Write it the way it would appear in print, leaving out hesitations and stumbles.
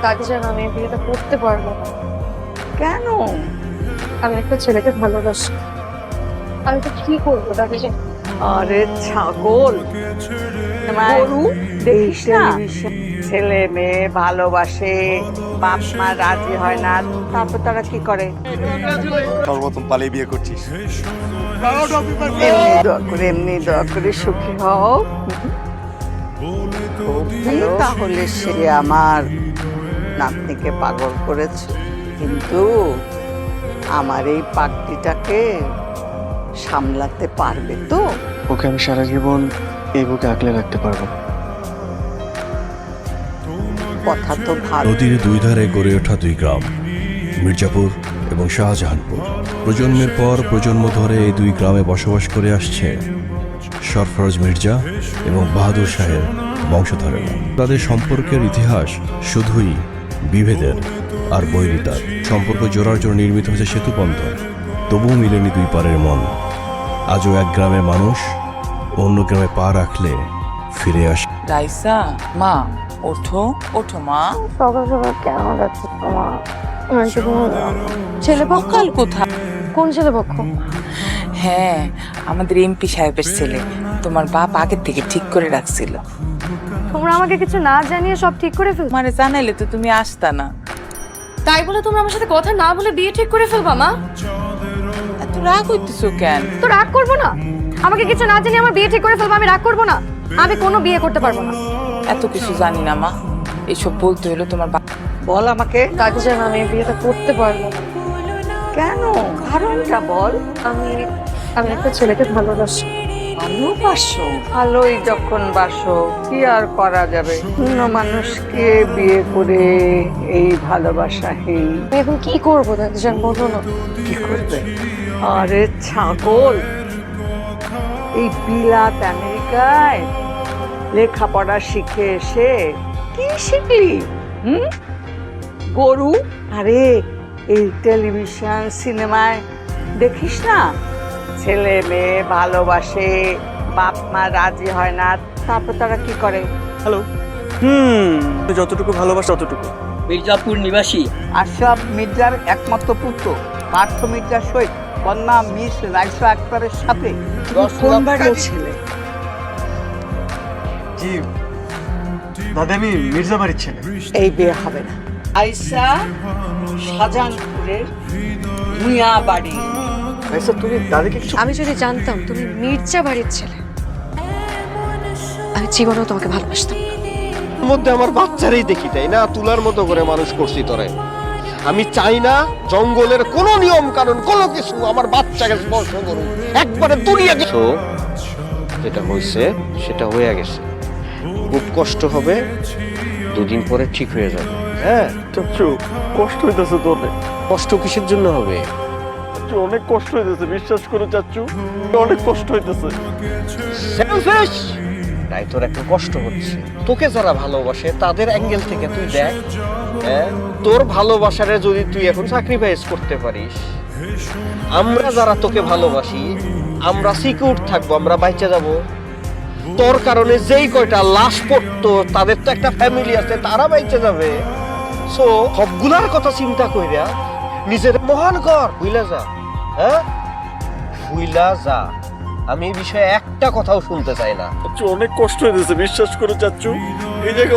দাদি জানো আমি এই বিয়েটা করতে পারবো না। কেন? আমি একটা ছেলেকে ভালোবাসি। আমি তো কি করবো দাদি জানো? আরে ছাগল, গরু দেখিস না, ছেলে মেয়ে ভালোবাসে, বাপ মা রাজি হয় না, তারপর তারা কি করে? সর্বপ্রথম পালিয়ে বিয়ে করছিস। এমনি দোয়া করে সুখী হও। তাহলে সে আমার নাতনিকে পাগল করেছে, কিন্তু আমার এই পাগড়িটাকে সামলাতে পারবে তো? ওকে আমি সারা জীবন এই বুকে আগলে রাখতে পারবো। কথা তো ভালো। নদীর দুই ধারে গড়ে ওঠা দুই গ্রাম, মির্জাপুর এবং শাহজাহানপুর। প্রজন্মের পর প্রজন্ম ধরে এই দুই গ্রামে বসবাস করে আসছে সরফরাজ মির্জা এবং বাহাদুর শাহের বংশধরেরা। তাদের সম্পর্কের ইতিহাস শুধুই বিভেদের আর বৈরিতার। সম্পর্ক জোড়ার জন্য নির্মিত হয়েছে সেতুবন্ধন, তবুও মিলেনি দুই পারের মন। আজও এক গ্রামের মানুষ অন্য গ্রামে পা রাখলে ফিরে আসে। রাইসা, মা ওঠো ওঠো মা। সকাল সকাল কেন যাচ্ছে মা? ছেলে পক্ষ? কাল কোথায়? কোন ছেলে পক্ষ? হ্যাঁ, আমাদের এমপি সাহেবের ছেলে। তোমার বাপ আগের থেকে ঠিক করে রাখছিল। তোমরা আমাকে কিছু না জানিয়ে সব ঠিক করে ফেল। মানে জানাইলে তো তুমি আসতা না। তাই বলে তোমরা আমার সাথে কথা না বলে বিয়ে ঠিক করে ফেলবা মা? এত রাগ হইতেছো কেন? তো রাগ করবো না? আমাকে কিছু না জানিয়ে আমার বিয়ে ঠিক করে ফেলবা, আমি রাগ করবো না? আমি কোনো বিয়ে করতে পারবো না। এত কিছু জানি না মা, এসব বলতে হলো তোমার বাপ। বল আমাকে, দাদি জানো আমি এই বিয়েটা করতে পারবো না। কেন? কারণটা বল। আমি আমি একটা ছেলেকে ভালোবাসি। ভালোবাসো? ভালোই যখন বাসো, কি আর করা যাবে? অন্য মানুষকে বিয়ে করে এই ভালোবাসাহীন আমি এখন কি করবো দাদি জান, বলো না। কি করবে? আরে ছাগল, এই বিলাত আমেরিকায় লেখাপড়া শিখে এসে কি শিখলি? গরু? আরে এই টেলিভিশন সিনেমায় দেখিস না, ছেলে মেয়ে ভালোবাসে, বাপ মা রাজি হয় না, তারপর তারা কি করে? হ্যালো। যতটুকু ভালোবাসা ততটুকু। মির্জাপুর নিবাসী আশরাফ মির্জার একমাত্র পুত্র পার্থ মির্জার সহিত কন্যা মিস রাইসা আক্তারের সাথে কোন বাড়ির ছেলে? জি দাদা, আমি মির্জা বাড়ির ছেলে। এই বিয়ে হবে না। আয়সা শাহজাহানপুরের ভুঁইয়া বাড়ি। আচ্ছা তুমি দাদিকে কিছু। আমি যদি জানতাম তুমি মির্জা বাড়ির ছেলে, আমি জীবনেও তোমাকে ভালোবাসতাম না। এর মধ্যে আমার বাচ্চারই দেখি, তাই না? তুলার মতো করে মানুষ করছি তোরে। আমি চাই না জঙ্গলের কোনো নিয়ম কানুন কোনো কিছু আমার বাচ্চাকে স্পর্শ করুক, একবারে দুনিয়া কিছু। যেটা হয়েছে সেটা হয়ে গেছে, খুব কষ্ট হবে, দুদিন পরে ঠিক হয়ে যাবে। হ্যাঁ, চাচ্ছু কষ্ট হইতেছে তোর। কষ্ট কিসের জন্য হবে? চাচ্ছু অনেক কষ্ট হইতেছে, বিশ্বাস করে চাচ্ছু, অনেক কষ্ট হইতেছে। Selfish! তাই তোর একটু কষ্ট হচ্ছে। তোকে যারা ভালোবাসে তাদের অ্যাঙ্গেল থেকে তুই দেখ, হ্যাঁ, তোর ভালোবাসারে যদি তুই এখন স্যাক্রিফাইস করতে পারিস, আমরা যারা তোকে ভালোবাসি আমরা সিকিউর থাকবো, আমরা বাইচে যাব। তোর কারণে যেই কয়টা লাশ পড়তো তাদের তো একটা ফ্যামিলি আছে, তারা বাইচে যাবে। সো সবগুলার কথা চিন্তা কইরা নিজের মহান কর, ভুইলা যা। হ্যাঁ, ভুইলা যা। আমি এই বিষয়ে একটা কথাও শুনতে চাই না। চাচ্ছু অনেক কষ্ট হইতেছে, বিশ্বাস করে চাচ্ছু। এই জায়গায়